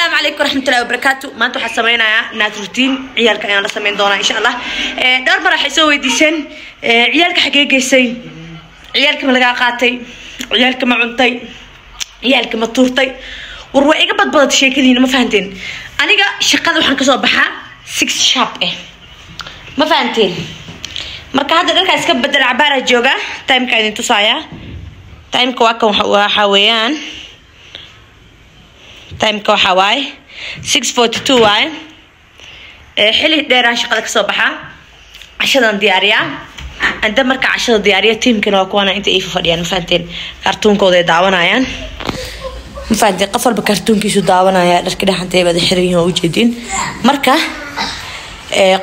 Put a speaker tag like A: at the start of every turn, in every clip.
A: السلام عليكم ورحمة الله وبركاته. ما أنتوا حسمينا نات روتين عيالك أنا سمين دونا إن شاء الله. دار مرة حيسوي ديسن عيالك حقيقي سي عيالك ملقا قاتي عيالك ما عنتي عيالك ما طورتي وروي قبض بضد شيء كذي ما فهمتين. أنا جا شقة وحنا كصباحا 6 شاب ما فهمتين. مركز هذا قلك أسكب بدل عبارة جوجا تايم كاين تصايا تايم كواكو وحويان تايم كوا حواي 6:42 واي حلي ديران شقلك صباحا عشان دياريا عند مركا عشان دياريا تيم كانوا كوانا انت ايه فديان مفانتين كرتون كودا داونايان مفانتين قفل بكرتون كيسو داونايا دكده حنتي بد خيرين oo jeedin marka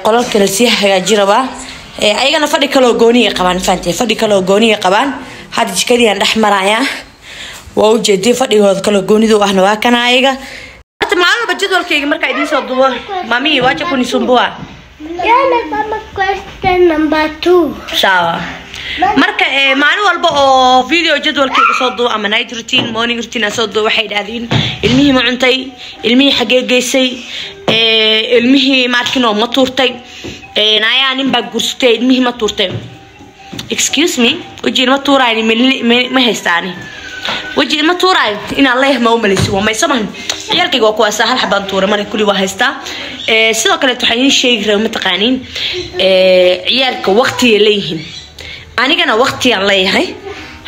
A: qolalka la sii hagaajiraba ayagana fadhi kale gooniye qabaan faantii fadhi kale gooniye qabaan hada jikadiyaan dhaxmaraya waa u jeedin fadhigooda kale goonidu ahna waa kana ayaga hada maalba jadwalkayga marka idin soo duubo mami waaje ku nisumbua
B: yana mama question number 2
A: sawa marka maalin walba oo video jadwalkayga soo duubo ama night routine morning routine soo duubo waxay dhaadeen ilmihi ma cuntay ilmihi xagee geysay ilmihi markino ma tuurtay naya nin baa gursatay ilmihi ma tuurtay excuse me wajin ma tuuraay ma haystaani وجي ما توراي إن الله ما ومليس وما يسمعن عيالك يقولوا سهل حبان تورا ما كل واحد هستا سيدا كانت تحيين شيء غير متقانين عيالك وقتي ليهن أنا كنا وقتي عليه هاي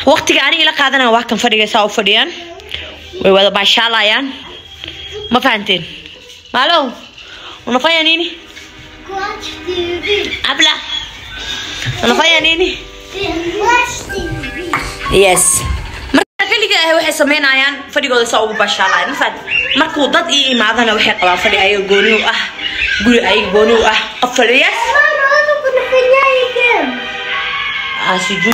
A: وقتي أنا إلى قادنا واحد فريق ساو فريان وهذا باشالا يان ما فهمتين مالو ونفيانيني أبلا ونفيانيني يس كلية waxay sameynayaan fadhigooda soo ugu bashaalayn fad markuu dad ii imaadana waxay qabaan fadhi ay gooni u ah guri ay gooni u ah qafaliyas asiju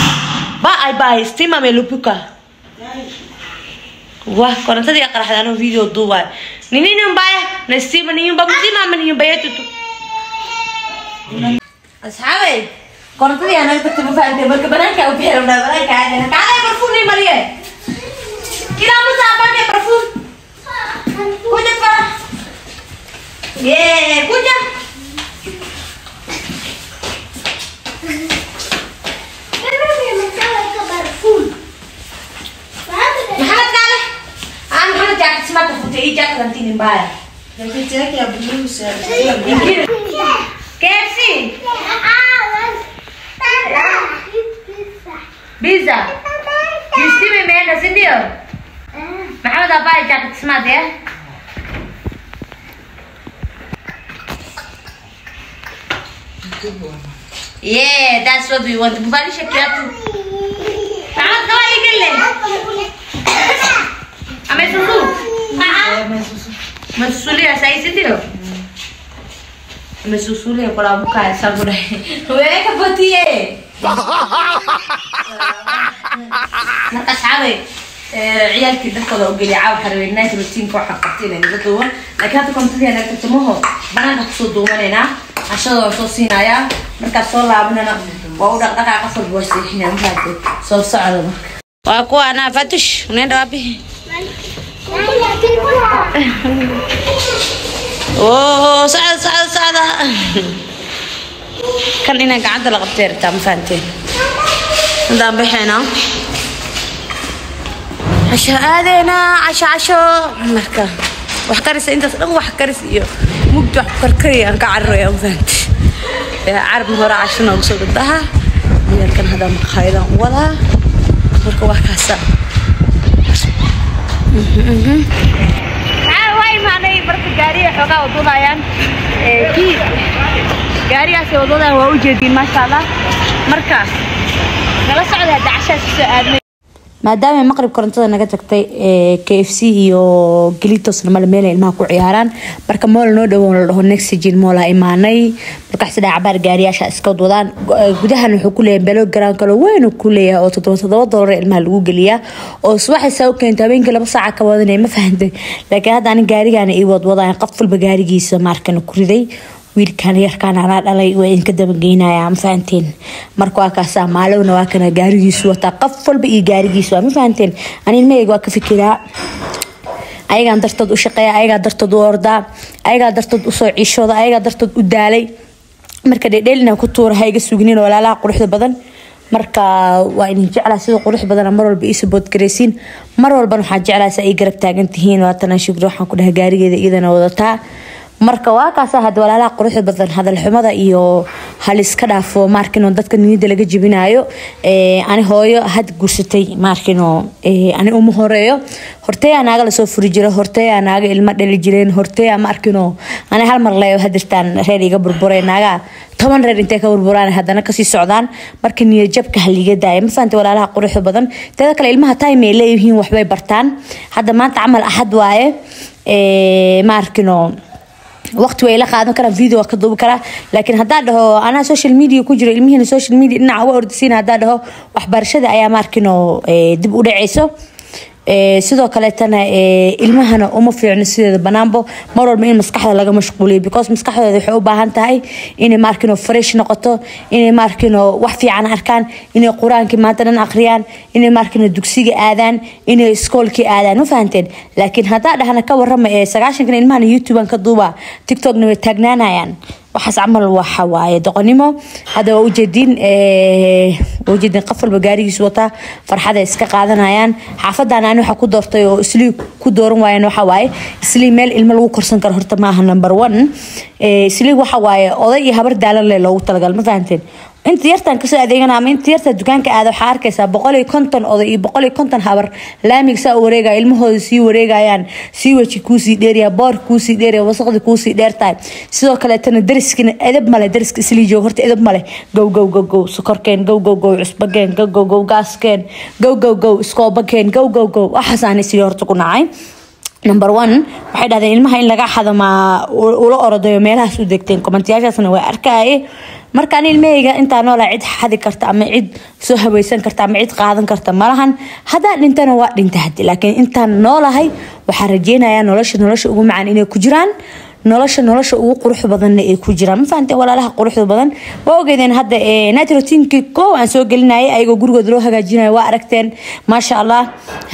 A: ba ay ba istima melupuka wah korontada ya qaraxdaan video duubay nini mbaya na istima nini ba musima nini bayatu asxaabay korontada ya naga tagtay faanti marka banaanka u bixirna banaanka aadana kaalay barfuuni mariye Kira musa apa nih parfum? Kuja pak. Yeah, kuja. Muhammad kali. Muhammad jaket semata putih jaket nanti nih bayar.
B: Jadi jaket ya belum sih.
A: KFC. Pizza. Yusti memang ada sini ya. محمد أباي جاكت سماد يا yeah that's what we want ببالي شكلات محمد كواي يقول لي أما يسوسو ما يسوسو لي أساي سيديو ما يسوسو لي كلا بكا يسابونا وين كبتيه نقص عيالك دخلوا وقلي عاو حروي الناس روتين كو حقتين يعني بدو لكن هذا كنت فيها انك تتموه بنان تصدوا مننا عشان توصينا يا marka soo laabnana waa u dhaqdhaqaa qafal boosixina maxaad soo socdo waa ku ana fatish neen rabi oo saada kan ina gacanta la qabtay taa ma fahanteen ndaan bixina عشاء هذينا عشاء مركا وحكرس انت صدق وحكرس iyo mugdo karkari aan ka carreeyo fahant عرب هورا عشان اوصل ضدها يمكن هذا مخايله ولا marka wax kaasa way maanay marka gaariga xogaa wadayaan ki gaarigaas wadada waa u jeedin ma sha Allah marka nala socda dacashaas soo aadnay maadaama maqrib korontada naga tagtay KFC iyo Galitos meel ilmaha ku ciyaaraan marka mool noo dhawoon la dhaho next gen mool ay imaanay marka sida cabaar gaariyaasha iska wadaan gudahan wuxuu ku leeyahay belo garan kale weyn ku leeyahay oo $7 ilmaha lagu galiyaa oo subaxii soo keentay habeenkii 2 saac ka wadanay ma fahanteen laakiin hadda aan gaarigaan ay wadaan qof walba gaarigiisa markan ku riday wiilkan yarkaan ana dhalay way in ka daba geynaya ma fahanteen marka waa ka Soomaaliyana waa kana gaarigiisu wata qof walba iyo gaarigiisu ma fahanteen ani ilmeyga waa ka fikiraa ayagaan dartood u shaqeeya ayagaa dartood u ordaa ayagaa dartood u soo ciishooda ayagaa dartood u daalay marka dheedheelina ku tuura hayga sugnin walaalaha quruxda badan marka waa in jeclaa sida qurux badan mar walba ii support gareysiin mar walba waxaan jeclaa ay garab taagan tihiin waatan shukri waxaan ku dhahay gaarigeeda iyadana wadataa marka waa kaas had walaalaha quruxda badan hadal xumada iyo hal iska dhaafo markino dadka niyada laga jibinayo ani hooyo had guursatay markino ani uma horeeyo hortay anaaga la soo furi jiro hortay anaaga ilma dhali jireen hortay markino ani hal mar leeyo hadirtaan reer iga burburay naaga 10 reer intee ka burburaan hadana ka sii socdaan marka niyad jabka haliga daay ma fahanti walaalaha quruxda badan tada kale ilmaha time ay leeyihiin wax bay bartaan hadda maanta amal ahad waaye markino waqti way la qaadan karaan video ka duubi kara laakiin hadaa dhaho ana social media ku jiro ilmihiina social media dhinaca uga ordisiin hadaa dhaho waxbarashada ayaa markino dib u dhaceyso sidoo kale tana ilmahana uma fiicno sideeda banaanbo mar walba in maskaxda laga mashquuliyo because maskaxdooda waxay u baahan tahay inay markino fresh noqoto inay markino wax fiican arkaan inay quraanka maanta dhan aqriyaan inay markino dugsiga aadaan inay iskoolka aadaan ma fahanteen laakiin hadaa dhahana ka warrama 90 kan ilmaha YouTube ka duuba TikTok na way taagnaanayaan waxaas amal waxa waaye doqonimo hada u jeedin qof walba gaarigiisa wata farxada iska qaadanayaan xaafadana aan waxa ku doortay oo isli ku dooran waayeen waxa waaye isli meel ilmo lagu korsan karo horta maaha number 1 isli waxa waaye oday iyo habar daalan leh loogu talagal ma fahanteen inta yartan kasoo adeegana ama inta yarta dukaanka aad waxa arkaysaa 150 oday iyo 150 habar laamiga saa wareega ilmahooda sii wareegayaan sii waji ku sii dheeriya boor ku sii dheeriya wasaqda ku sii dheertay sidoo kale tan dariskina edab male dariska isli joog horta edab male go sokorkeen go cusbageen go gaskeen go iskoobakeen go waxaasaan isii horta ku nacay number 1 waxay dhahdeen ilmaha in laga xadama ula orodayo meelahaas u degteen commentayaashaasna way arkay marka aan ilmeyga inta noola cid xadi karta ama cid soo habaysan karta ama cid qaadan karta malahan hada dhintana waa dhinta hadii laakiin inta noolahay waxa rajeenayaa nolosha ugu macaan inay ku jiraan nolosha ugu qurux badan ee ku jiraan ma fahanteen walaalaha quruxda badan waa ogeedeen hadda night routine ko aan soo gelinayay ayagoo gurigooda loo hagaajinayo waa aragteen ma sha Allah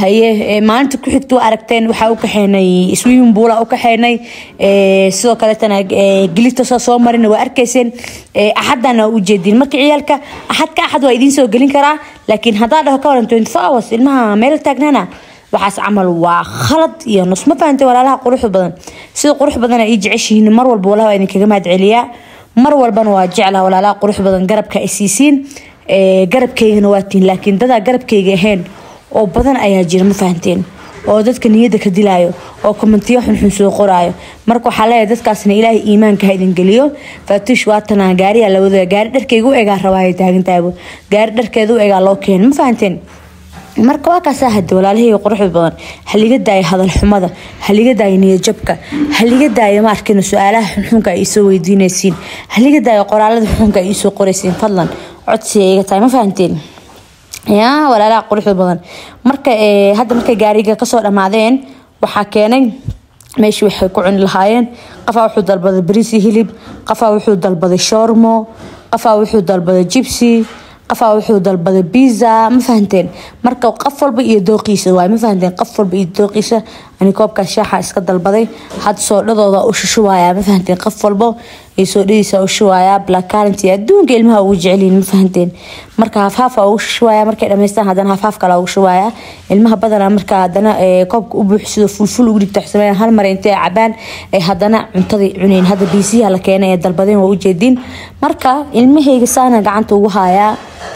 A: haye maalinta ku xigto aragteen waxa uu ka xeenay swimming pool u ka xeenay sidoo kale tan gilita soo marin waa arkayseen ahadana u jeedin markii ciyalka ahad waa idin soo gelin karaa laakiin hadaa dhaho ka waran 24 hours ilmaha meel taagnana waxaas amal waa khalad iyo nus ma fahanteen walaalaha quruxda badan sida qurux badan ay jeceshiin mar walba walaha idin kaga maad celiya mar walbana waa jeclaa walaalaha qurux badan garabka ay siisiin garabkeygana waa tiin laakiin dada garabkeyga ahayn oo badan ayaa jira ma fahanteen oo dadka niyada ka dilaayo oo commentiyo xun soo qoraayo marka waxa leeyahay dadkaasna ilaahay iimaanka ha idin geliyo faatish waatana gaariga la wada gaari dharkeygu eega rawaay taagantahay gaari dharkeedu eega loo keen ma fahanteen marka waa kaas ahad walaalahey quruxda badan haliga daay hadal xumada haliga daay niyad jabka haliga daay ma arkina su'aalaha xunxunka ay soo weydiinaysiin haliga daay qoraalada xunxunka ay soo qoraysiin fadlan codsiga taay ma fahanteen yaa walaalaha quruxda badan marka hadda markay gaariga ka soo dhamaadeen waxa keenay meeshii waxay ku cun lahaayeen qafa wuxuu dalbaday bariis hilib qafa wuxuu dalbaday shawarmo qafa wuxuu dalbaday jibsi qafa wuxuu dalbaday pizza ma fahanteen marka qof walba iyo dooqiisa waa ma fahanteen qof walba iyo dooqiisa ani koobka shaaxa iska dalbaday had soo dhadooda u shushwaaya ma fahanteen qof walba ay soo dhaysa u shuwaaya black currant adduunka ilmaha ugu jecelin ma fahanteen marka haaf ugu shuwaaya markay dhameystaan hadana haaf kala ugu shuwaaya ilmaha badana marka hadana koobka u buuxsido fulful ugu dhigto xisabeen hal mar intee cabaan ay hadana cuntada cuneen hada biisiya la keenay dalbadeen waa u jeedin marka ilmahayga saana gacanta ugu haaya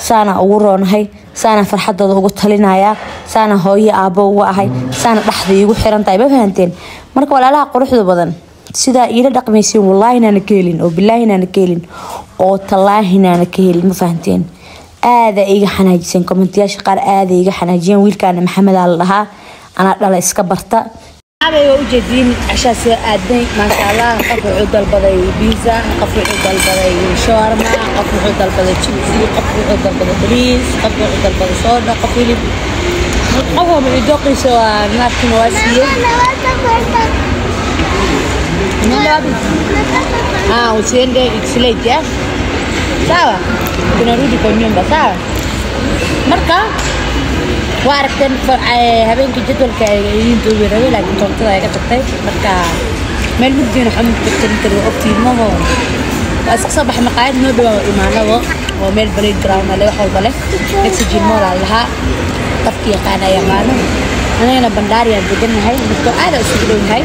A: saana ugu roonahay saana farxadooda ugu talinaya saana hooyo aabo ugu ahay saana dhaxday ugu xirantahay ma fahanteen marka walaalaha quruxda badan sida ila dhaqmaysiin wallahi inaan ka helin oo billahi inaan ka helin oo tallaahi inaan ka helin ma fahanteen aada iga xanaajiseen commentayaasha qaar aada iga xanaajiyeen wiilkaana maxamed al lahaa ana dhala iska barta abay u jeedin asha soo aaday ma sha Allah qof wuxuu dalbaday pizza qof wuxuu dalbaday shawarma qof wuxuu dalbaday chipsi qof wuxuu dalbaday bariis qof wuxuu dalbaday soda qof hilib qof ma idooqiso naafkina wasiye usiende excelente ya sawa tunarudi kwa nyumba sawa marka وعرفتن هبينك جدول كاين دوبي ربي لكن طنطا هيك تقطي marka meel muddiina xamud tagtin karo optimal بس صباح مقاعد نودو إيمانه وميل بريد جراوند عليه وحول بله نكسجين مولا لها طفكي قانا يمانه أنا هنا بنداري أبدين هاي بتو هذا أسلوب هاي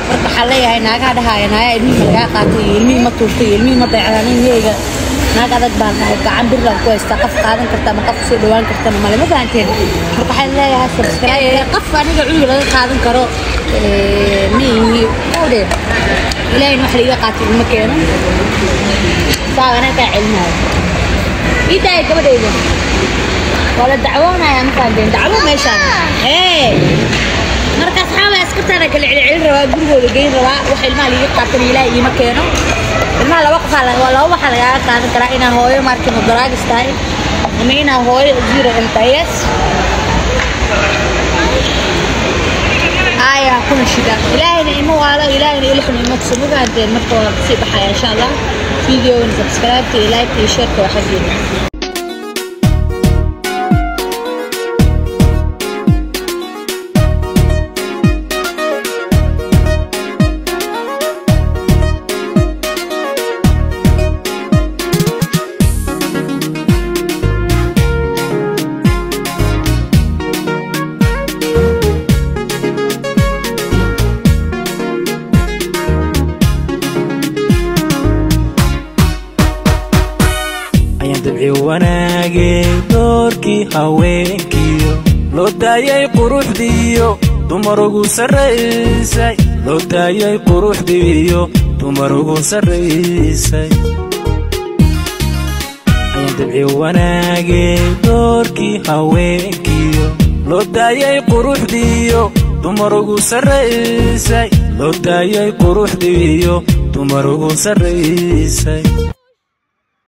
A: مرت حلي هاي ناقة هاي ناقة إلمي ملقا قاتي إلمي مطوطي إلمي مطيعانين هيك ناقة بان هاي كعم برا كويس تقف قادم كرتا مقف سيدوان كرتا مالي ما فهمتين مرت حلي هاي سبسكرايب قف أنا قاعد أقول قادم كرو مي أودي إلهي نوحلي قاتل المكان صار أنا كعلمها إيه ده كم ده ولا دعونا يا مكان دعونا ماشان إيه مركز حاول أسكت أنا كل عيل روا جروه لجين روا وحلم عليه قاتل إلهي مكانه المال وقف على ولا هو حلقة كان كرائنا هوي ماركين الدراج ستايل ومينا هوي زيرو امتياز آية كل شيء ده إلهي نعمه وعلى إلهي نقلكم نعمه تسموه عندين مركوا تصيب حياة إن شاء الله فيديو ونسبسكرايب لايك شير وحاجين
C: wanaagay doorkii haweenkiyo loo daayay quruxdiyo dumar ugu sareysay loo daayay quruxdiyo dumar ugu sareysay ayaan dabci wanaagay doorkii haweenkiyo loo daayay quruxdiyo dumar ugu sareysay loo daayay quruxdiyo dumar ugu sareysay